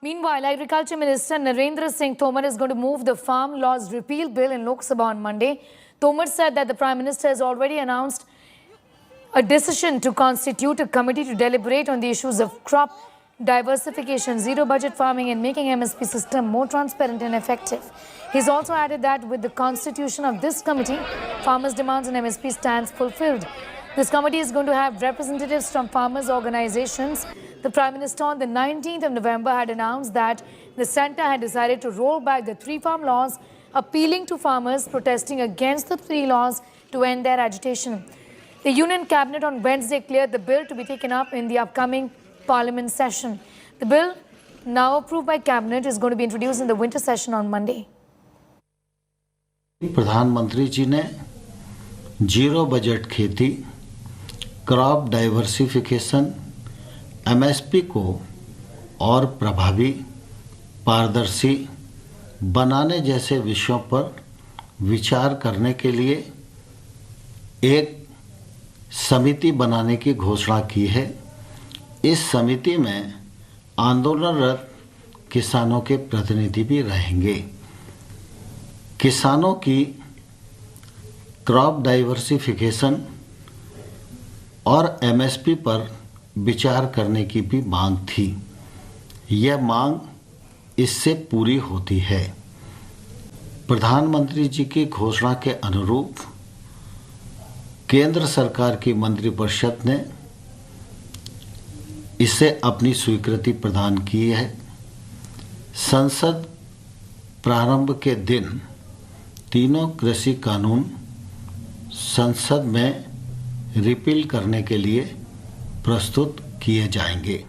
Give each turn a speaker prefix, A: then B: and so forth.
A: Meanwhile, Agriculture Minister Narendra Singh Tomar is going to move the Farm Laws Repeal Bill in Lok Sabha on Monday. Tomar said that the Prime Minister has already announced a decision to constitute a committee to deliberate on the issues of crop diversification, zero budget farming and making MSP system more transparent and effective. He's also added that with the constitution of this committee, farmers' demands on MSP stands fulfilled. This committee is going to have representatives from farmers' organizations. The Prime Minister on the 19th of November had announced that the centre had decided to roll back the 3 farm laws, appealing to farmers protesting against the 3 laws to end their agitation. The Union Cabinet on Wednesday cleared the bill to be taken up in the upcoming Parliament session. The bill, now approved by Cabinet, is going to be introduced in the winter session on Monday.
B: प्रधानमंत्री जी ने zero budget खेती, crop diversification, MSP को और प्रभावी, पारदर्शी बनाने जैसे विषयों पर विचार करने के लिए एक समिति बनाने की घोषणा की है। इस समिति में आंदोलनरत किसानों के प्रतिनिधि भी रहेंगे। किसानों की क्रॉप डाइवर्सिफिकेशन और एमएसपी पर विचार करने की भी मांग थी। यह मांग इससे पूरी होती है। प्रधानमंत्री जी की घोषणा के अनुरूप केंद्र सरकार की मंत्रिपरिषद ने इसे अपनी स्वीकृति प्रदान की है। संसद प्रारंभ के दिन तीनों कृषि कानून संसद में रिपील करने के लिए प्रस्तुत किए जाएंगे।